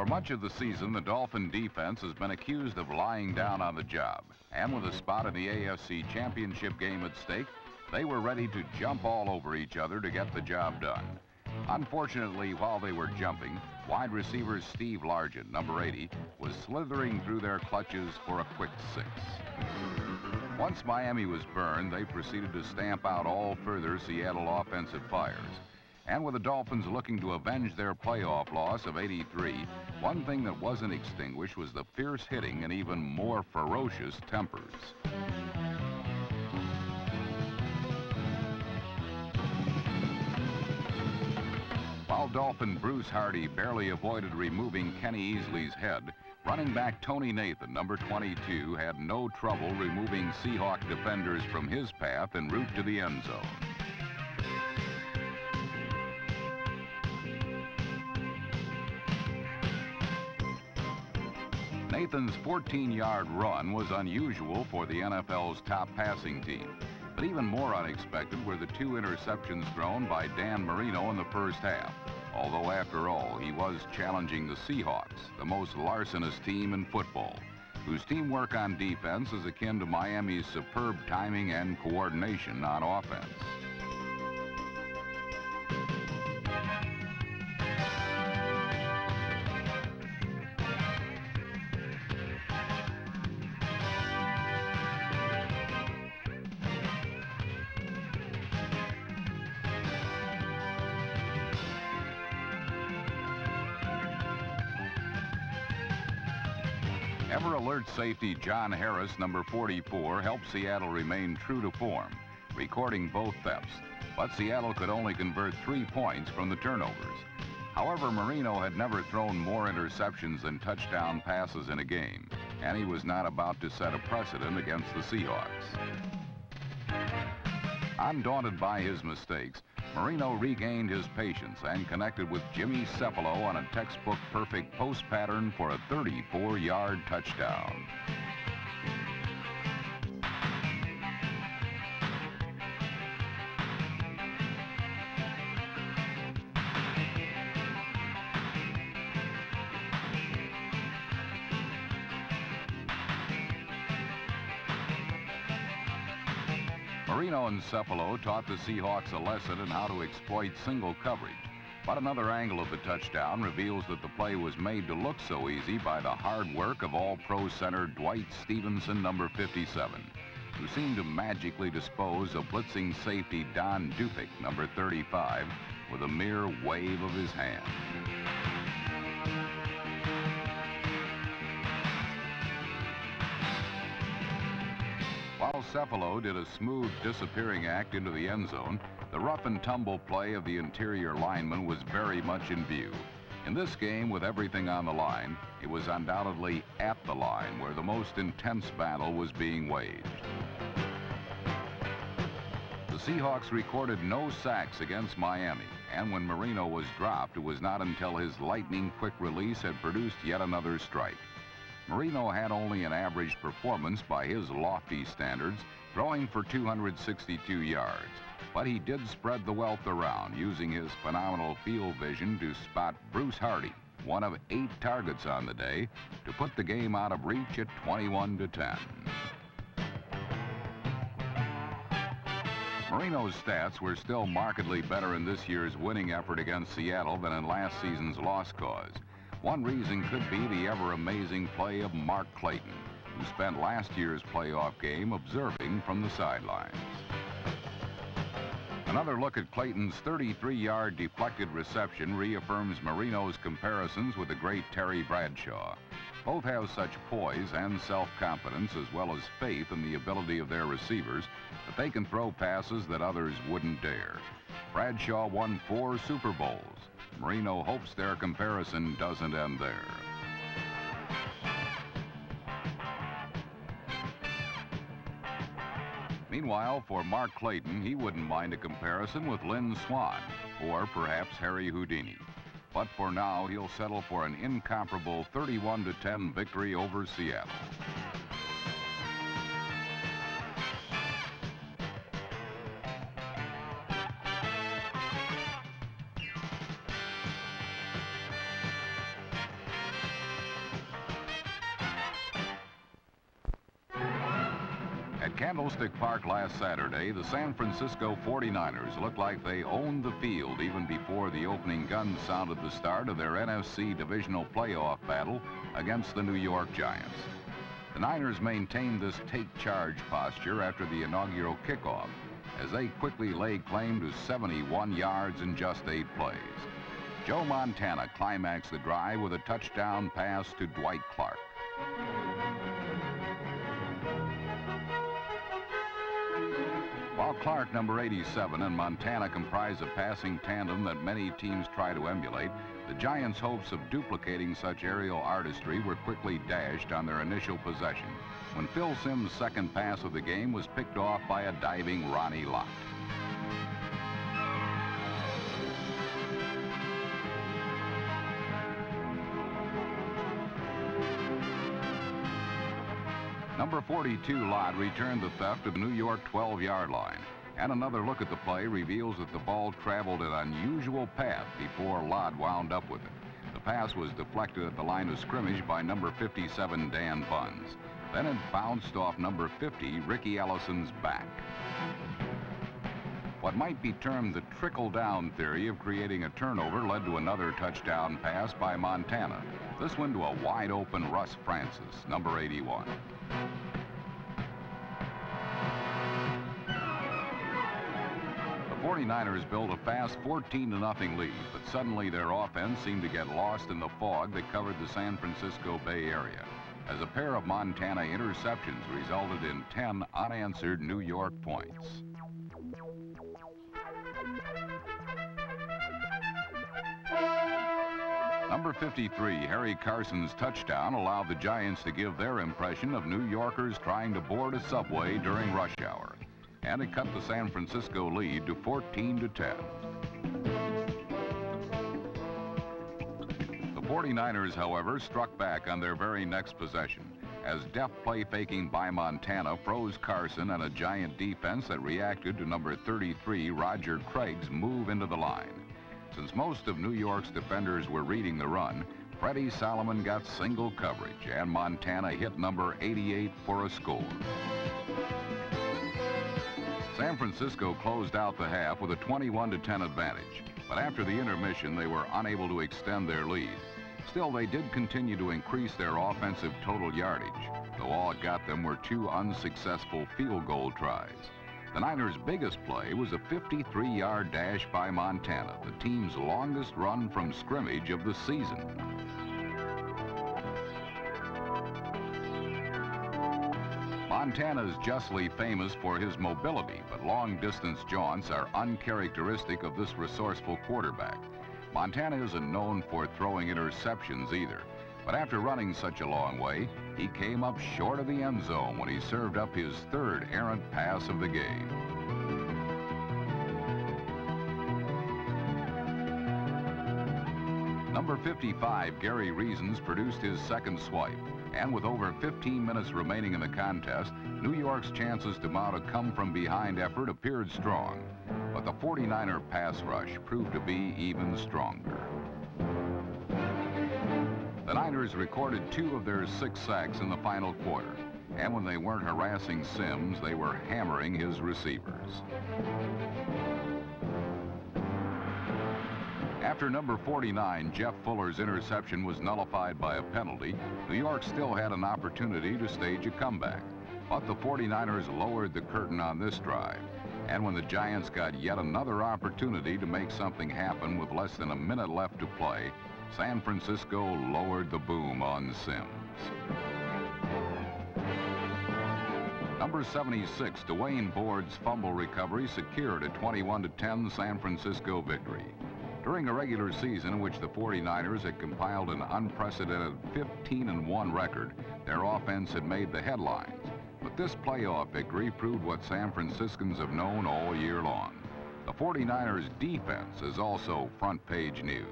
For much of the season, the Dolphin defense has been accused of lying down on the job. And with a spot in the AFC Championship game at stake, they were ready to jump all over each other to get the job done. Unfortunately, while they were jumping, wide receiver Steve Largent, number 80, was slithering through their clutches for a quick 6. Once Miami was burned, they proceeded to stamp out all further Seattle offensive fires. And with the Dolphins looking to avenge their playoff loss of '83, one thing that wasn't extinguished was the fierce hitting and even more ferocious tempers. While Dolphin Bruce Hardy barely avoided removing Kenny Easley's head, running back Tony Nathan, number 22, had no trouble removing Seahawk defenders from his path en route to the end zone. Nathan's 14-yard run was unusual for the NFL's top passing team. But even more unexpected were the 2 interceptions thrown by Dan Marino in the first half. Although, after all, he was challenging the Seahawks, the most larcenous team in football, whose teamwork on defense is akin to Miami's superb timing and coordination on offense. Ever-alert safety John Harris, number 44, helped Seattle remain true to form, recording both thefts. But Seattle could only convert 3 points from the turnovers. However, Marino had never thrown more interceptions than touchdown passes in a game, and he was not about to set a precedent against the Seahawks. Undaunted by his mistakes, Marino regained his patience and connected with Jimmy Cefalo on a textbook perfect post pattern for a 34-yard touchdown. Marino and Cefalo taught the Seahawks a lesson in how to exploit single coverage. But another angle of the touchdown reveals that the play was made to look so easy by the hard work of All-Pro center Dwight Stevenson, number 57, who seemed to magically dispose of blitzing safety Don Dupik, number 35, with a mere wave of his hand. While Cefalo did a smooth disappearing act into the end zone, the rough and tumble play of the interior lineman was very much in view. In this game, with everything on the line, it was undoubtedly at the line where the most intense battle was being waged. The Seahawks recorded no sacks against Miami, and when Marino was dropped, it was not until his lightning-quick release had produced yet another strike. Marino had only an average performance by his lofty standards, throwing for 262 yards. But he did spread the wealth around, using his phenomenal field vision to spot Bruce Hardy, one of 8 targets on the day, to put the game out of reach at 21-10. Marino's stats were still markedly better in this year's winning effort against Seattle than in last season's lost cause. One reason could be the ever-amazing play of Mark Clayton, who spent last year's playoff game observing from the sidelines. Another look at Clayton's 33-yard deflected reception reaffirms Marino's comparisons with the great Terry Bradshaw. Both have such poise and self-confidence, as well as faith in the ability of their receivers, that they can throw passes that others wouldn't dare. Bradshaw won 4 Super Bowls. Marino hopes their comparison doesn't end there. Meanwhile, for Mark Clayton, he wouldn't mind a comparison with Lynn Swann, or perhaps Harry Houdini. But for now, he'll settle for an incomparable 31-10 victory over Seattle. At Candlestick Park last Saturday, the San Francisco 49ers looked like they owned the field even before the opening gun sounded the start of their NFC divisional playoff battle against the New York Giants. The Niners maintained this take-charge posture after the inaugural kickoff as they quickly laid claim to 71 yards in just 8 plays. Joe Montana climaxed the drive with a touchdown pass to Dwight Clark. While Clark, number 87, and Montana comprise a passing tandem that many teams try to emulate, the Giants' hopes of duplicating such aerial artistry were quickly dashed on their initial possession when Phil Simms' second pass of the game was picked off by a diving Ronnie Lott. Number 42, Lott, returned the theft to the New York 12-yard line. And another look at the play reveals that the ball traveled an unusual path before Lott wound up with it. The pass was deflected at the line of scrimmage by number 57, Dan Buns. Then it bounced off number 50, Ricky Ellison's back. What might be termed the trickle-down theory of creating a turnover led to another touchdown pass by Montana. This one to a wide-open Russ Francis, number 81. The 49ers built a fast 14-0 lead, but suddenly their offense seemed to get lost in the fog that covered the San Francisco Bay Area, as a pair of Montana interceptions resulted in 10 unanswered New York points. Number 53, Harry Carson's touchdown allowed the Giants to give their impression of New Yorkers trying to board a subway during rush hour. And it cut the San Francisco lead to 14-10. The 49ers, however, struck back on their very next possession as deft play faking by Montana froze Carson and a Giant defense that reacted to number 33, Roger Craig's move into the line. Since most of New York's defenders were reading the run, Freddie Solomon got single coverage and Montana hit number 88 for a score. San Francisco closed out the half with a 21-10 advantage, but after the intermission, they were unable to extend their lead. Still, they did continue to increase their offensive total yardage, though all it got them were 2 unsuccessful field goal tries. The Niners' biggest play was a 53-yard dash by Montana, the team's longest run from scrimmage of the season. Montana is justly famous for his mobility, but long-distance jaunts are uncharacteristic of this resourceful quarterback. Montana isn't known for throwing interceptions either, but after running such a long way, he came up short of the end zone when he served up his 3rd errant pass of the game. Number 55, Gary Reasons, produced his second swipe. And with over 15 minutes remaining in the contest, New York's chances to mount a come-from-behind effort appeared strong. But the 49er pass rush proved to be even stronger. The Niners recorded 2 of their 6 sacks in the final quarter. And when they weren't harassing Simms, they were hammering his receivers. After number 49, Jeff Fuller's interception was nullified by a penalty, New York still had an opportunity to stage a comeback. But the 49ers lowered the curtain on this drive. And when the Giants got yet another opportunity to make something happen with less than a minute left to play, San Francisco lowered the boom on Simms. Number 76, Dwayne Board's fumble recovery secured a 21-10 San Francisco victory. During a regular season in which the 49ers had compiled an unprecedented 15-1 record, their offense had made the headlines. But this playoff victory proved what San Franciscans have known all year long. The 49ers' defense is also front-page news.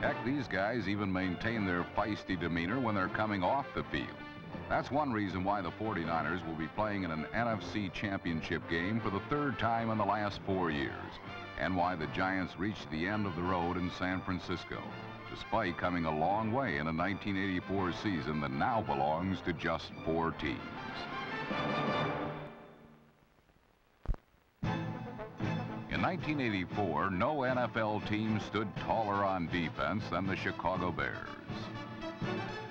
Heck, these guys even maintain their feisty demeanor when they're coming off the field. That's one reason why the 49ers will be playing in an NFC championship game for the 3rd time in the last 4 years, and why the Giants reached the end of the road in San Francisco, despite coming a long way in a 1984 season that now belongs to just 4 teams. In 1984, no NFL team stood taller on defense than the Chicago Bears.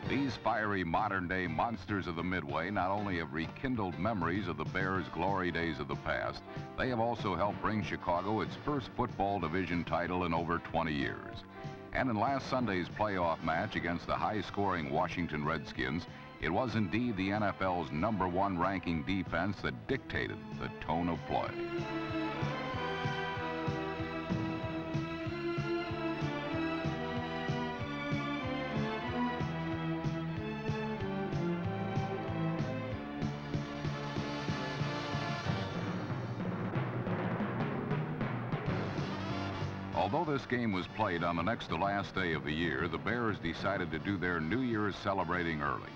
These fiery modern-day monsters of the Midway not only have rekindled memories of the Bears' glory days of the past, they have also helped bring Chicago its first football division title in over 20 years. And in last Sunday's playoff match against the high-scoring Washington Redskins, it was indeed the NFL's #1 ranking defense that dictated the tone of play. Although this game was played on the next to last day of the year, the Bears decided to do their New Year's celebrating early.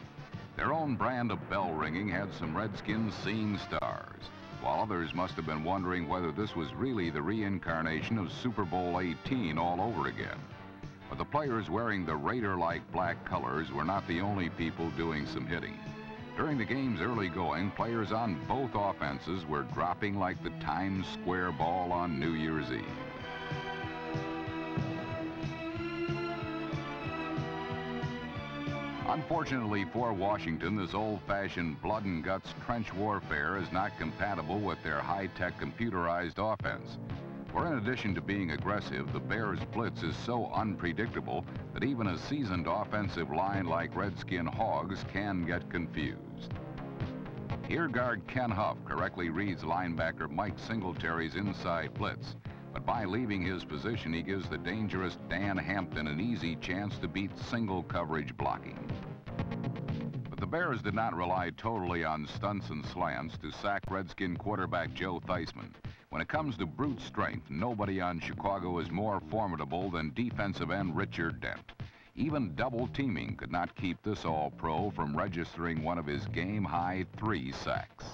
Their own brand of bell ringing had some Redskins seeing stars, while others must have been wondering whether this was really the reincarnation of Super Bowl 18 all over again. But the players wearing the Raider-like black colors were not the only people doing some hitting. During the game's early going, players on both offenses were dropping like the Times Square ball on New Year's Eve. Unfortunately for Washington, this old-fashioned blood and guts trench warfare is not compatible with their high-tech computerized offense. For in addition to being aggressive, the Bears' blitz is so unpredictable that even a seasoned offensive line like Redskin Hogs can get confused. Here guard Ken Huff correctly reads linebacker Mike Singletary's inside blitz, but by leaving his position, he gives the dangerous Dan Hampton an easy chance to beat single coverage blocking. But the Bears did not rely totally on stunts and slants to sack Redskin quarterback Joe Theismann. When it comes to brute strength, nobody on Chicago is more formidable than defensive end Richard Dent. Even double teaming could not keep this All-Pro from registering one of his game-high 3 sacks.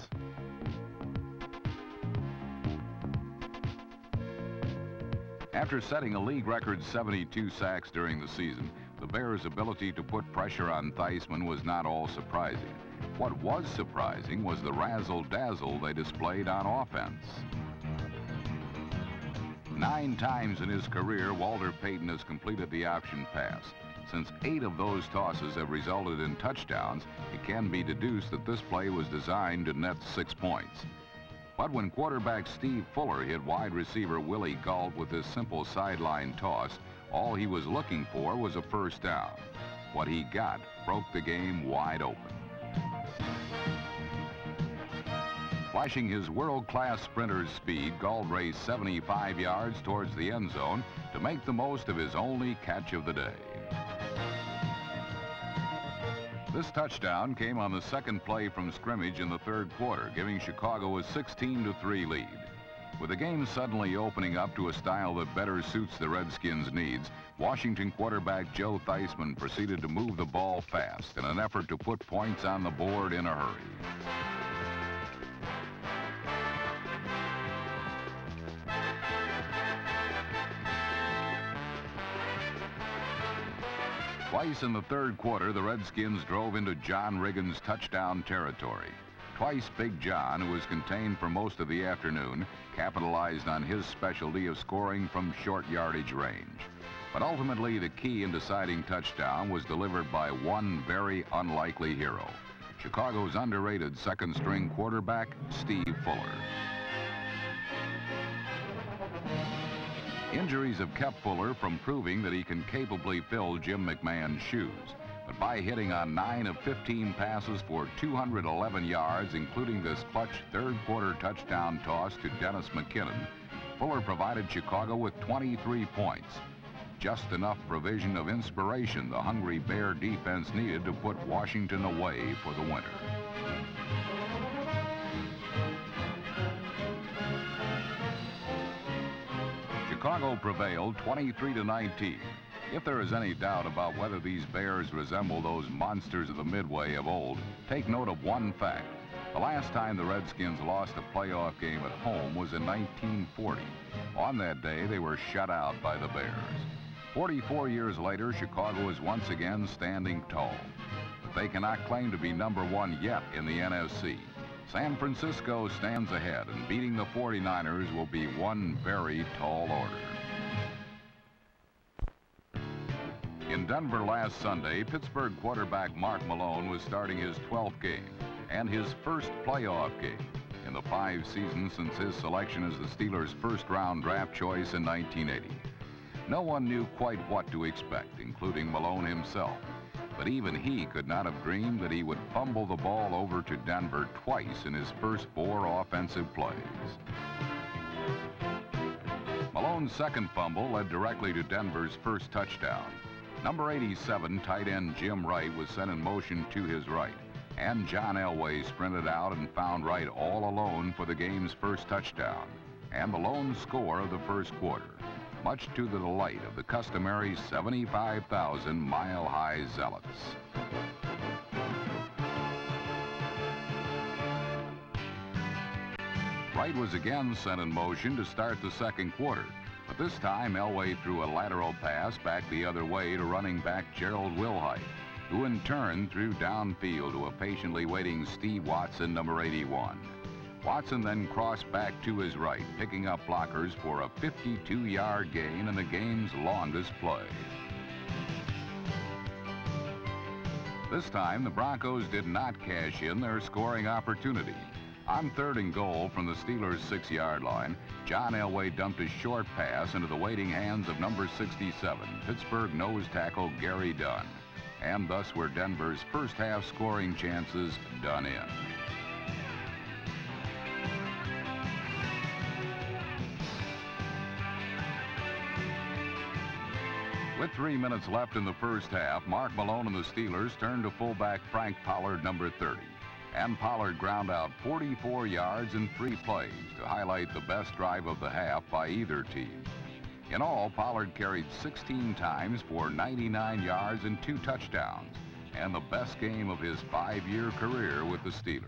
After setting a league record 72 sacks during the season, the Bears' ability to put pressure on Theismann was not all surprising. What was surprising was the razzle-dazzle they displayed on offense. 9 times in his career, Walter Payton has completed the option pass. Since 8 of those tosses have resulted in touchdowns, it can be deduced that this play was designed to net 6 points. But when quarterback Steve Fuller hit wide receiver Willie Gault with his simple sideline toss, all he was looking for was a first down. What he got broke the game wide open. Flashing his world-class sprinter's speed, Gault raced 75 yards towards the end zone to make the most of his only catch of the day. This touchdown came on the second play from scrimmage in the third quarter, giving Chicago a 16-3 lead. With the game suddenly opening up to a style that better suits the Redskins' needs, Washington quarterback Joe Theismann proceeded to move the ball fast in an effort to put points on the board in a hurry. Twice in the third quarter, the Redskins drove into John Riggins' touchdown territory. Twice Big John, who was contained for most of the afternoon, capitalized on his specialty of scoring from short yardage range. But ultimately, the key in deciding touchdown was delivered by one very unlikely hero, Chicago's underrated second-string quarterback, Steve Fuller. Injuries have kept Fuller from proving that he can capably fill Jim McMahon's shoes. But by hitting on 9 of 15 passes for 211 yards, including this clutch third-quarter touchdown toss to Dennis McKinnon, Fuller provided Chicago with 23 points. Just enough provision of inspiration the hungry Bear defense needed to put Washington away for the winter. Chicago prevailed 23-19. If there is any doubt about whether these Bears resemble those monsters of the Midway of old, take note of one fact. The last time the Redskins lost a playoff game at home was in 1940. On that day, they were shut out by the Bears. 44 years later, Chicago is once again standing tall. But they cannot claim to be #1 yet in the NFC. San Francisco stands ahead, and beating the 49ers will be one very tall order. In Denver last Sunday, Pittsburgh quarterback Mark Malone was starting his 12th game and his first playoff game in the 5 seasons since his selection as the Steelers' first-round draft choice in 1980. No one knew quite what to expect, including Malone himself. But even he could not have dreamed that he would fumble the ball over to Denver twice in his first 4 offensive plays. Malone's second fumble led directly to Denver's first touchdown. Number 87, tight end Jim Wright, was sent in motion to his right, and John Elway sprinted out and found Wright all alone for the game's first touchdown and the lone score of the first quarter, much to the delight of the customary 75,000 mile-high zealots. Wright was again sent in motion to start the second quarter, but this time Elway threw a lateral pass back the other way to running back Gerald Wilhite, who in turn threw downfield to a patiently waiting Steve Watson, number 81. Watson then crossed back to his right, picking up blockers for a 52-yard gain in the game's longest play. This time, the Broncos did not cash in their scoring opportunity. On 3rd and goal from the Steelers' 6-yard line, John Elway dumped a short pass into the waiting hands of number 67, Pittsburgh nose tackle Gary Dunn. And thus were Denver's first half scoring chances done in. With 3 minutes left in the first half, Mark Malone and the Steelers turned to fullback Frank Pollard, number 30. And Pollard ground out 44 yards in 3 plays to highlight the best drive of the half by either team. In all, Pollard carried 16 times for 99 yards and 2 touchdowns, and the best game of his 5-year career with the Steelers.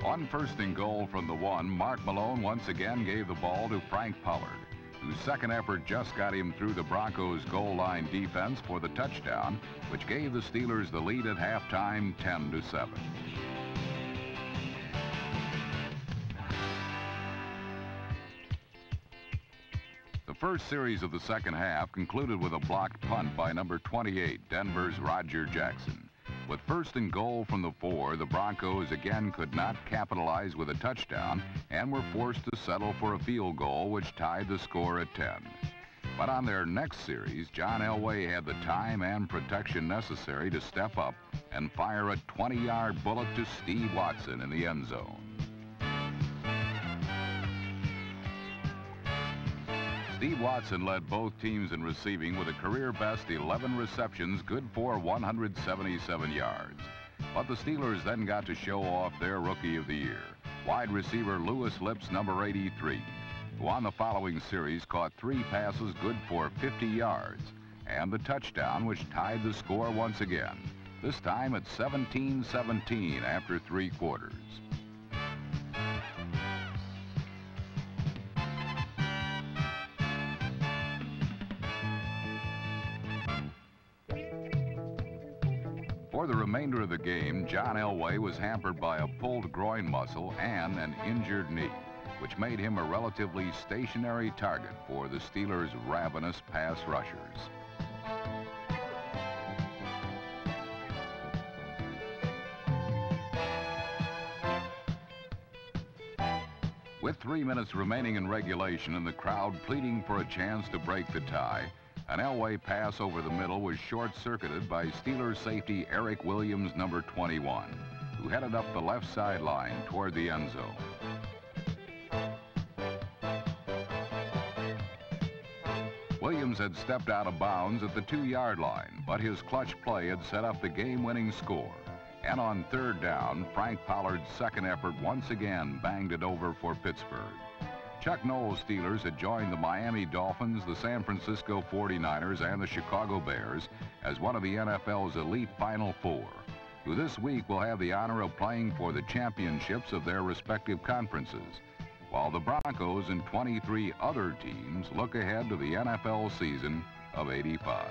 On 1st and goal from the 1, Mark Malone once again gave the ball to Frank Pollard, whose second effort just got him through the Broncos' goal line defense for the touchdown, which gave the Steelers the lead at halftime, 10-7. The first series of the second half concluded with a blocked punt by number 28, Denver's Roger Jackson. With 1st and goal from the 4, the Broncos again could not capitalize with a touchdown and were forced to settle for a field goal, which tied the score at 10. But on their next series, John Elway had the time and protection necessary to step up and fire a 20-yard bullet to Steve Watson in the end zone. Steve Watson led both teams in receiving with a career-best 11 receptions, good for 177 yards. But the Steelers then got to show off their Rookie of the Year, wide receiver Louis Lips, number 83, who on the following series caught 3 passes good for 50 yards, and the touchdown which tied the score once again, this time at 17-17 after 3 quarters. For the remainder of the game, John Elway was hampered by a pulled groin muscle and an injured knee, which made him a relatively stationary target for the Steelers' ravenous pass rushers. With 3 minutes remaining in regulation and the crowd pleading for a chance to break the tie, an Elway pass over the middle was short-circuited by Steelers safety Eric Williams, number 21, who headed up the left sideline toward the end zone. Williams had stepped out of bounds at the 2-yard line, but his clutch play had set up the game-winning score. And on 3rd down, Frank Pollard's second effort once again banged it over for Pittsburgh. Chuck Noll's Steelers had joined the Miami Dolphins, the San Francisco 49ers, and the Chicago Bears as one of the NFL's elite Final 4. who this week will have the honor of playing for the championships of their respective conferences, while the Broncos and 23 other teams look ahead to the NFL season of '85.